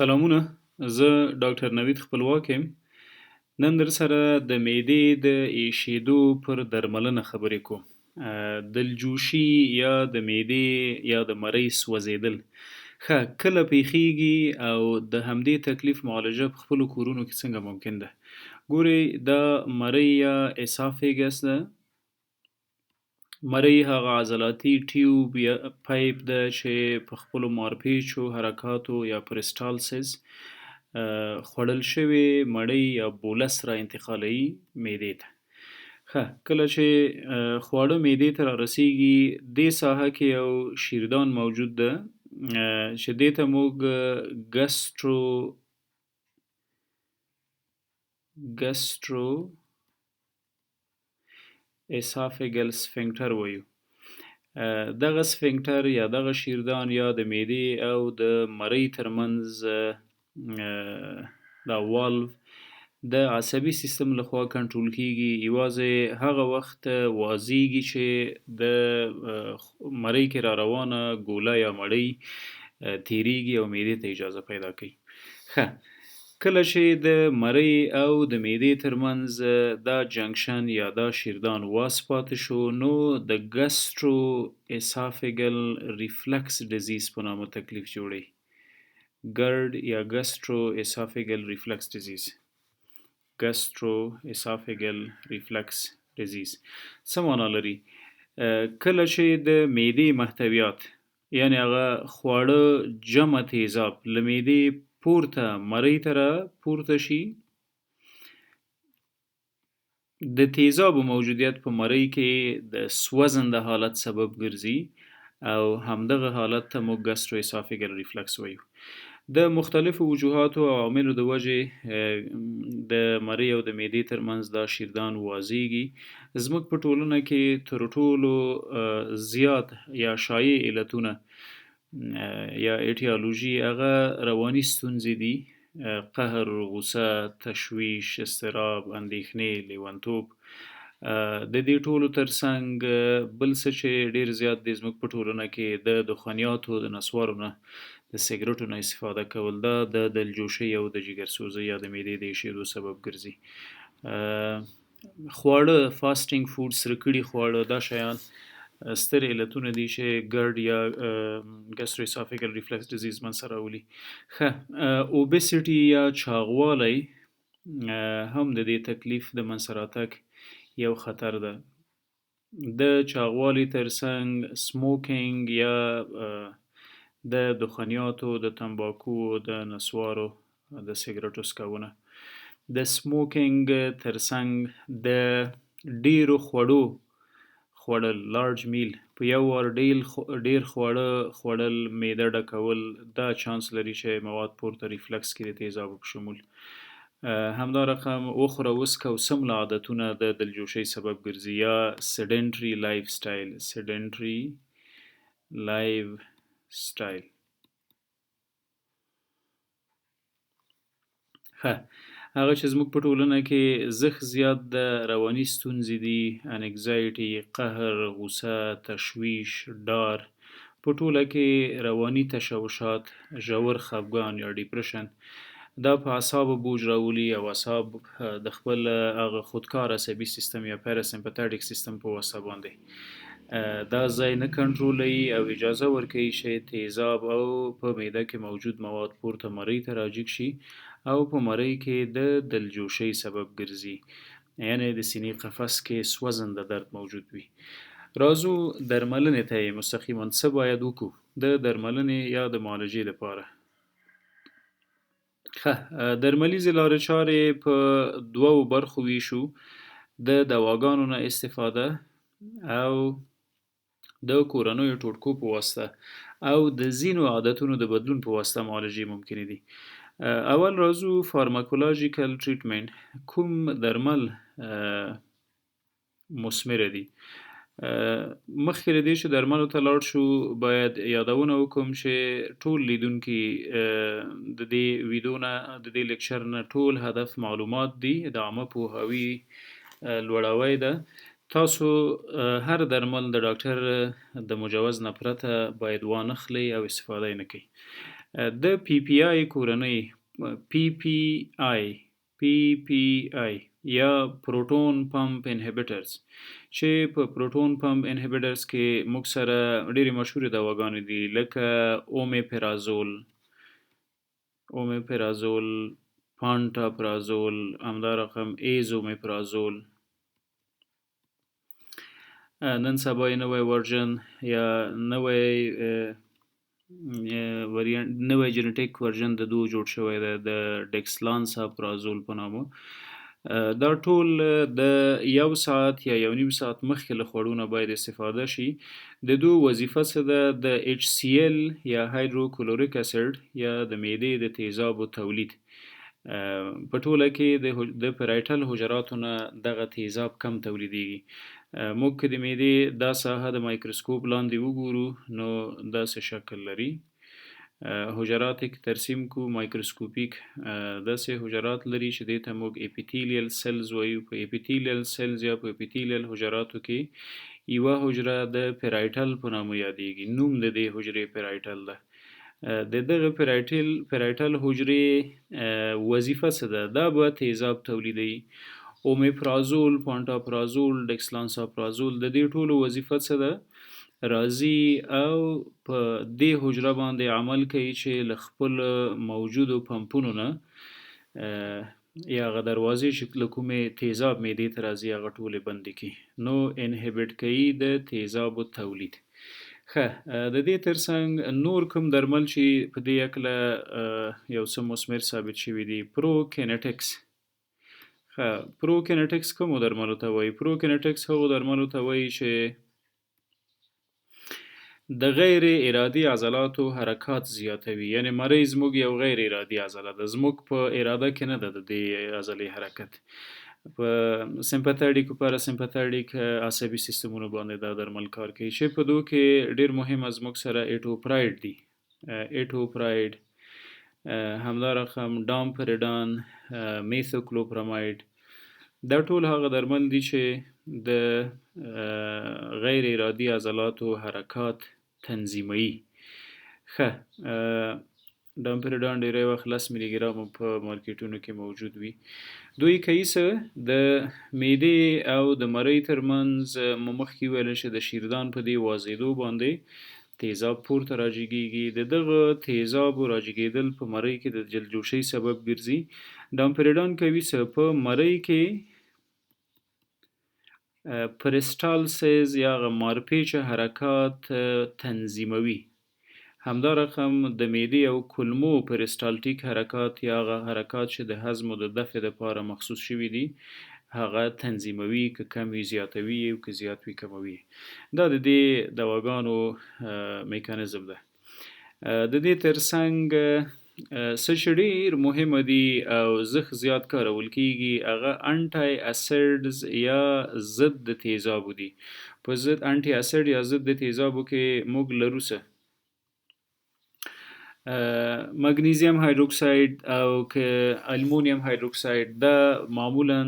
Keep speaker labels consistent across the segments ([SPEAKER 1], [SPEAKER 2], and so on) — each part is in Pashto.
[SPEAKER 1] سلامونه، زه ډاکټر نوید خپلواک یم. نن در سره د معدې د ایشېدو پر درملنه خبرې کوم. دلجوشي یا د معدې یا د مرۍ سوځېدل ښه کله پیښیږي او د همدې تکلیف معالجه په خپلو کورونو کې څنګه ممکن ده؟ ګورئ، دا مرۍ یا اسافیګس ده. مرۍ هغه عضلاتي ټیوب یا پایپ ده چې په خپلو مارپیچو حرکاتو یا پریسټالسیس خوړل شوې مړۍ یا بولس را انتقالوي معدې ته. ښه کله چې خواړه معدې ته رارسیږي، دې ساحه کې یو شیردان موجود ده چې دې ته موږ ګسټرو اسافیګل سفنکټر وایو. دغه سفنکټر یا دغه شیردان یا د معدې او د مرۍ ترمنځ دا والو د عصبي سیستم لخوا کنټرول کیږي. یوازې هغه وخت وازیږي چې د مرۍ کې را روانه ګوله یا مړۍ تیریږي او معدې ته اجازه پیدا کوي. ښه کله چې د مرۍ او د معدې ترمنځ دا جنکشن یا دا شیردان واس پاتې شو، نو د ګسټرو اسافیګل ریفلکس ډیزیز په نامه تکلیف جوړي. ګرد یا ګسټرو اسافیګل ریفلکس ډیزیز. ګسټرو اسافیګل ریفلکس ډیزیز څه معنا لري؟ کله چې د معدې محتویات یعنی هغه خواړه جمع تیزاب له معدې پورته مرۍ ته را پورته شي، د تیزابو موجودیت په مرۍ کې د سوځنده حالت سبب ګرځي او همدغه حالت ته موږ ګسټرو اسافیګل ریفلکس وایو. د مختلفو وجوهاتو او عواملو د وجې د مرۍ او د معدې ترمنځ دا شیردان وازیږي. زموږ په ټولنه کې تر ټولو زیات یا شایع علتونه یا ایټیالوژي هغه رواني ستونزې دي: قهر، غوسه، تشویش، اضطراب، اندېښنې، لیونتوب. د دې ټولو ترڅنګ بل څه چې ډیر زیات دی زموږ په ټولنه کې د دخانیاتو د نسوارو نه د سګرټو نه استفاده کول، دا د دلجوشۍ او د جګرسوزۍ یا د معدې د ایشېدو سبب ګرځي. خواړه فاسټینګ فوډ، سره کړي خواړه، دا شیان ستر علتونه دي چې ګرد یا ګسټرو اسافیګل ریفلکس ډیزیز منځته راولي. ښه اوبیسټي یا چاغوالی هم د دې تکلیف د منځته راتګ یو خطر ده. د چاغوالي ترڅنګ سموکینګ یا د دخانیاتو، د تنباکو، د نسوارو، د سګرټو څکونه. د سموکینګ ترڅنګ د ډیرو خوړو خوړل، لارج میل، په یو وار ډیر خواړه خوړل، معده ډکول، دا چانس لري چې مواد پورته ریفلکس کړي د تیزابو په شمول. همدا رقم وخوره وڅکه او سمله عادتونه د دلجوشۍ سبب ګرځي یا سیډنټري لایف سټایل. ښه هغه چې زموږ په ټولنه کې زښت زیات د رواني ستونزې دي: انکزایټي، قهر، غوسه، تشویش، ډار، په ټوله کې رواني تشوشات، ژور خفګان یا ډیپریشن. دا په اعصابو بوج راولي او اعصاب د خپل هغه خودکار عصبي سیستم یا پیراسمپتیټیک سیستم په واسطه باندې دا ځای نه کنټرولوي او اجازه ورکوي چې تیزاب او په معده کې موجود مواد پورته مرۍ ته راجګ شي او په مرۍ کې د دلجوشۍ سبب ګرځي، یعنی د سینې قفس کې سوځنده درد موجود وي. راځو درملنې ته یې مستقیما څه باید وکړو د درملنې یا د معالجې لپاره. ښه درملیزې لارې چارې په دوو برخو ویشو: د دواګانو نه استفاده او د کورنیو ټوټکو په واسطه او د ځینو عادتونو د بدلون په واسطه معالجې ممکنې دي. اول راځو فارماکولوژیکل ټریټمنټ. کوم درمل مثمره دي؟ مخکې له دې چې درملو ته لاړ شو باید یادونه وکړم چې ټول لیدونکي د دې ویډیو نه، د دې لیکچر نه ټول هدف معلومات دي، د عامه پوهاوي لوړاوی ده. تاسو هر درمل د ډاکټر د مجوز نه پرته باید وانخلئ او استفاده یې نه کوئ. د پی پی آی کورنۍ پی پی آی یا پروټون پمپ انهبیټرز چې په پروټون پمپ انهبیټرز کې موږ سره ډېرې مشهورې دواګانې دي لکه اومیپرازول پانټاپرازول همدا رقم ایزومیپرازول نن سبا یې نوی ورژن یا نوی جنټیک ورژن د دوه جوړ شوی دی د ډیکسلانساپرازول په نامه. دا ټول د 1 ساعت یا 1.5 ساعت مخکې له خوړو نه باید استفاده شي. د دوی وظیفه څه ده؟ د HCl یا هایدروکلوریک اسید یا د معدې د تیزابو تولید. په ټوله کې د پیرایټل حجراتو نه دغه تیزاب کم تولیدېږي. موږ که د معدې دا ساحه د مایکروسکوپ لاندې وګورو نو داسې شکل لري. حجرات کې ترسیم کو مایکروسکوپیک داسې حجرات لري چې دې ته موږ اپیتیلیل سیلز وایو. په اپیتیلیل سیلز یا په اپیتیلیل حجراتو کې یوه حجره د پیرایټل په نامه یادېږي. نوم د دې حجرې پیرایټل ده. د دغه پیرایټل حجرې وظیفه څه ده؟ دا به تیزاب تولیدوي. اومیپرازول، پانټاپرازول، ډیکسلانساپرازول د دې ټولو وظیفه څه ده؟ راځي او په دې حجره باندې عمل کوي چې له خپلو موجودو پمپونو نه یا هغه دروازې چې له کومې تیزاب معدې ته راځي هغه ټولې بندې کړي. نو انهبیټ کوي د تیزابو تولید. ښه، د دې ترڅنګ نور کوم درمل چې په دې هکله یو څه مثمر ثابت شوي دي. پروکینټکس کومو درملو ته وایي؟ پروکینټکس هغو درملو ته وایي چې د غیر ارادي عضلاتو حرکات زیاتوي. یعنی مرۍ زموږ یو غیر ارادي عضله ده، زموږ په اراده کې نه ده د دې عضلې حرکت. په سمپاتیک او پاراسمپاتیک عصبي سیستمونو باندې دا درمل کار کوي چې په دوی کې ډېر مهم زموږ سره ایټوپراید دي. ایټوپراید، همدا رقم ډامپریډان، میثوکلوپراماید. دا ټول هغه درمل دي چې د غیر ارادي عضلاتو حرکات تنظیموي. ښه، ډامپریډان ډیری وخت 10 ملي ګرام په مارکیټونو کې موجود وي. دوی کوي څه؟ د معدې او د مرۍ ترمنځ مو مخکې ویل چې د شیردان په دې وازېدو باندې تیزاب پورته راجګېږي. د دغه تیزابو راجګېدل په مرۍ کې د جلجوشۍ سبب ګرځي. ډامپریډان کوي څه؟ په مرۍ کې پرسټالسیز یا مارپیچه حرکات تنظیموي. همدا رقم د معدې او کولمو پرسټالټیک حرکات یا هغه حرکات چې د هضم او د دفع لپاره مخصوص شوي دي هغه تنظیموي. که کم وي زیاتوي او که زیات وي کموي. دا د دې دواګانو میکانیزم ده. د دې ترڅنګ څه چې ډېر مهمه دي او زیات کارول کېږي هغه انټي اسیډز یا ضد د تیزابو دي. په انټي اسیډ یا ضد د تیزابو کې موږ لرو څه؟ مګنیزیم هایدروکساید او که المونیم هایدروکساید. دا معمولا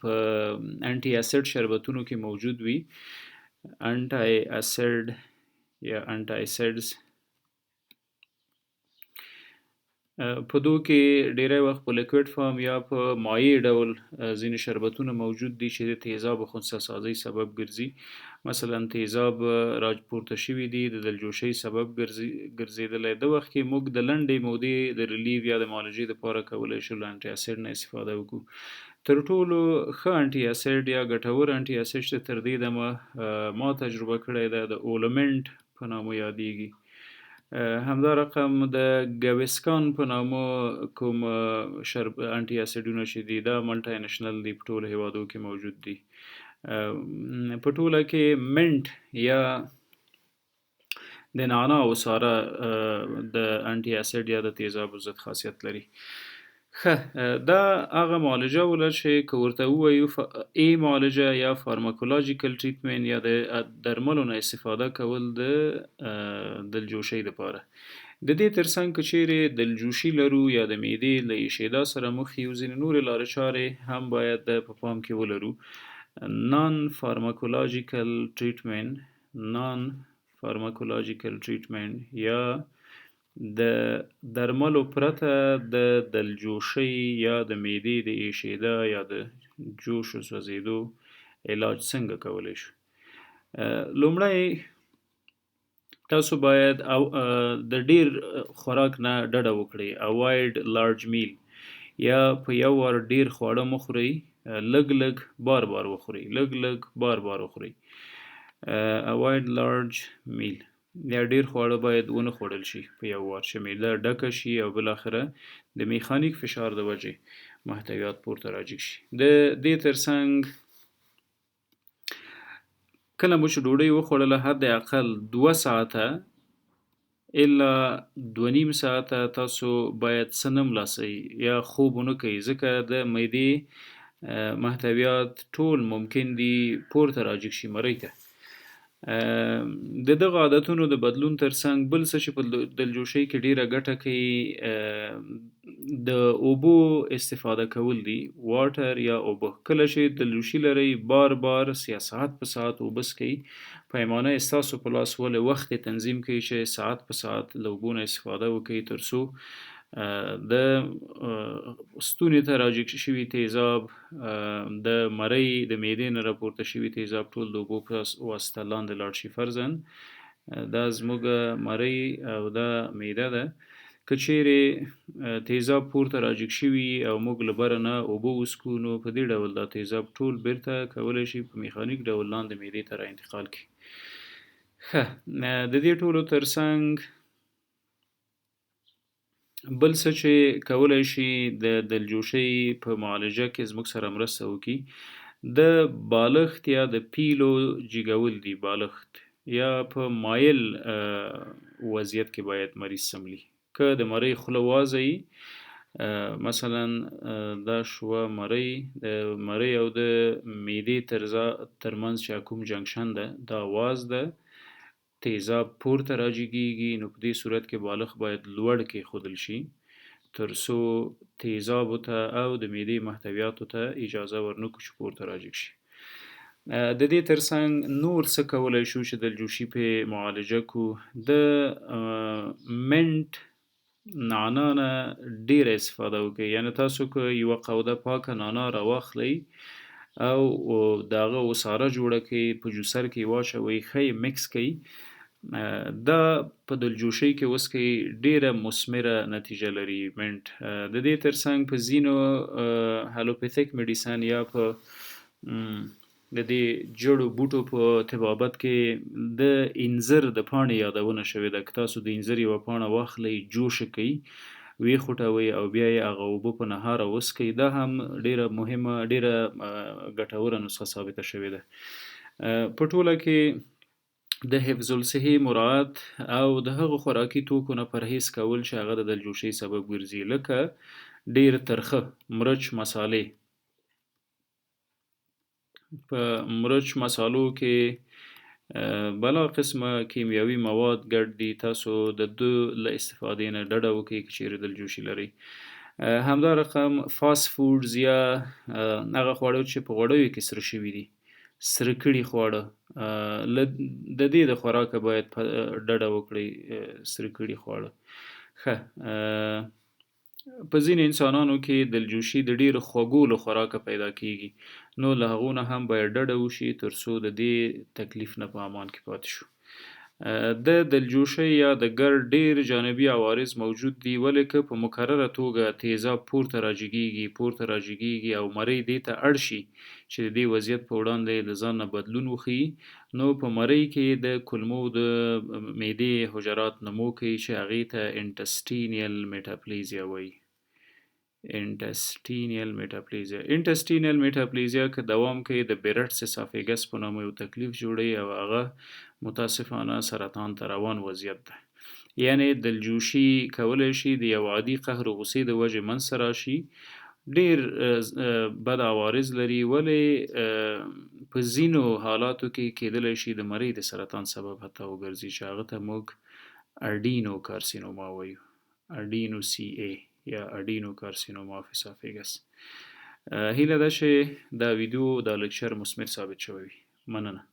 [SPEAKER 1] په انټي اسیډ شربتونو کې موجود وي. انټي اسیډ یا انټي اسیډز په دوی کې ډیری وخت په لیکویډ فارم یا په مایع ډول ځینې شربتونه موجود دي چې د تیزابو خنثی سازۍ سبب ګرځي. مثلا تیزاب راپورته شوي دي د جلجوشۍ سبب ګرځېدلی. د وخت کې موږ د لنډې مودې د ریلیف یا د معالجې لپاره کولی شو له انټي اسیډ نه استفاده وکړو. تر ټولو ښه انټي اسیډ یا ګټور انټي اسیډ چې تر دې دمه ما تجربه کړی ده د اولمنټ په نامه یادېږي. همدا رقم د ګویسکان په نامه کوم انټي اسیډونه چې دي دا ملټی نیشنل دي، په ټولو هیوادو کې موجود دي. په ټوله کې منټ یا د نعناع او ساره د انټي اسیډ یا د تیزابو ضد خاصیت لري. ښه، دا هغه معالجه وله چې که ورته ووایو ای معالجه یا فارماکولوژیکل ټریټمنټ یا د درملو نه استفاده کول د دلجوشۍ لپاره. د دې ترڅنګ که چیرې دلجوشي لرو یا د معدې له ایشېدا سره مخ یو ځینې نورې لارې چارې هم باید په پام کې ولرو. نان فارماکولوژیکل ټریټمنټ یا د درملو پرته د دلجوشۍ یا د معدې د ایشېده یا د جوش و سوځېدو علاج څنګه کولی شو؟ لومړی تاسو باید د ډیر خوراک نه ډډه وکړئ. Avoid large meal یا په یو وار ډیر خواړه مه خورئ. لږ لږ بار بار وخورئ. لږ لږ بار بار وخورئ. Avoid large meal یا ډیر خواړه باید ونه خوړل شي په یو وار چې معده ډکه شي او بالاخره د میخانیک فشار د وجې محتویات پورته راجګ شي. د دې ترڅنګ کله مو چې ډوډۍ وخوړله حد اقل 2 ساعته الا 2.5 ساعته تاسو باید څه نه ملاسئ یا خوب ونه کوئ، ځکه د معدې محتویات ټول ممکن دي پورته راجګ شي مرۍ ته. د دغه عادتونو د بدلون ترڅنګ بل څه چې په دلجوشۍ کې ډیره ګټه کوي د اوبو استفاده کول دي. واټر یا اوبه. کله چې دلجوشي لرئ بار بار ساعت په ساعت اوبه څښئ. پیمانه یې ستاسو په لاس ولې وخت یې تنظیم کړئ چې ساعت په ساعت له اوبو نه استفاده وکړئ ترڅو د ستوني ته راجګ شوي تیزاب د مرۍ د معدې نه راپورته شوي تیزاب ټول د اوبو په واسطه لاندې لاړ شي. فرضاً دا زموږ مرۍ او دا معده ده. که چیرې تیزاب پورته راجګ شوي او موږ له بره نه اوبه وڅښو نو په دې ډول دا تیزاب ټول بیرته کولی شي په میخانیک ډول لاندې معدې ته را انتقال کړي. ښه، د دې ټولو ترڅنګ بل څه چې کولی شي د دلجوشۍ په معالجه کې زموږ سره مرسته وکړي د بالښت یا د پیلو جګول دي. بالښت یا په مایل وضعیت کې باید مریض سملي. که د مرۍ خوله وازه وي، مثلا دا شوه مرۍ، د مرۍ او د معدې ترمنځ چې کوم جنکشن ده دا واز ده، تیزاب پورته راجګیږي، نو په دې صورت کې بالښت باید لوړ کېښودل شي ترڅو تیزابو ته او د معدې محتویاتو ته اجازه ورنکړو چې پورته راجګ شي. د دې ترڅنګ نور څه کولی شو چې دلجوشي پې معالجه کړو؟ د منټ نعنا نه ډیره استفاده وکړئ. یعنې تاسو که یوه قوده پاکه نعنا راواخلئ او د هغه عصاره جوړه کړئ، په جوسر کې واچوئ، ښه یې مکس کړئ، دا په دلجوشۍ کې وڅښئ، ډیره مثمره نتیجه لري منټ. د دې ترڅنګ په ځینو هالوپیتھیک میډیسن یا په د دې جړو بوټو په طبابت کې د انځر د پاڼې یادونه شوې ده. که تاسو د انځر یوه پاڼه واخلئ، جوشه کړئ، ویې او بیا یې هغه اوبه په نهاره وڅښئ، دا هم ډیره مهمه، ډیره ګټوره نسخه ثابته شوې ده. په ټوله کې د حفظ الصحې مراعات او د هغو خوراکي توکو نه پرهیز کول چې هغه د دلجوشۍ سبب ګرځي، لکه ډیر ترخه مرچ مسالې. په مرچ مسالو کې بلا قسمه کیمیاوي مواد ګډ دي. تاسو د دو له استفادې نه ډډه وکړئ که چیرې دلجوشي لرئ. همدا رقم فاست فودز یا هغه خواړه چې په غوړیو کې سره شوي دي، سره کړي خواړه، د دې د خوراکه باید ډډه وکړئ. سره کړي خواړه. ښه، په ځینې انسانانو کې دلجوشي د ډیرو خوږو له خوراکه پیدا کیږي، نو له هغو نه هم باید ډډه وشي ترڅو د دې تکلیف نه په امان کې پاتې شو. د دلجوشۍ یا د ګرد ډیر جانبي عوارض موجود دي، ولې که په مکرره توګه تیزاب پورته راجګیږي او مرۍ دې ته اړ شي چې د دې وضعیت په وړاندې د ځان نه بدلون وښیي، نو په مرۍ کې د کولمو د معدې حجرات نمو کوي چې هغې ته انټسټینیل میټاپلیزیا وایي. انټسټینیل میټاپلیزیا که دوام کوي د بیرټس اسافیګس په نامه یو تکلیف جوړوي او هغه متاسفانه سرطان ته روان وضعیت ده. یعنې دلجوشي کولی شي د یو عادي قهر و غصې د وجې منځته راشي. ډیر بد عوارض لري، ولې په ځینو حالاتو کې کیدلی شي د مرۍ د سرطان سبب حتی وګرځي چې هغه ته موږ اډینو کارسینوما وایو. اډینو سی ای یا اډینو کارسینوما اف اسافیګس. هیله ده چې دا ویډیو دا لیکچر مثمر ثابت شوی وي. مننه.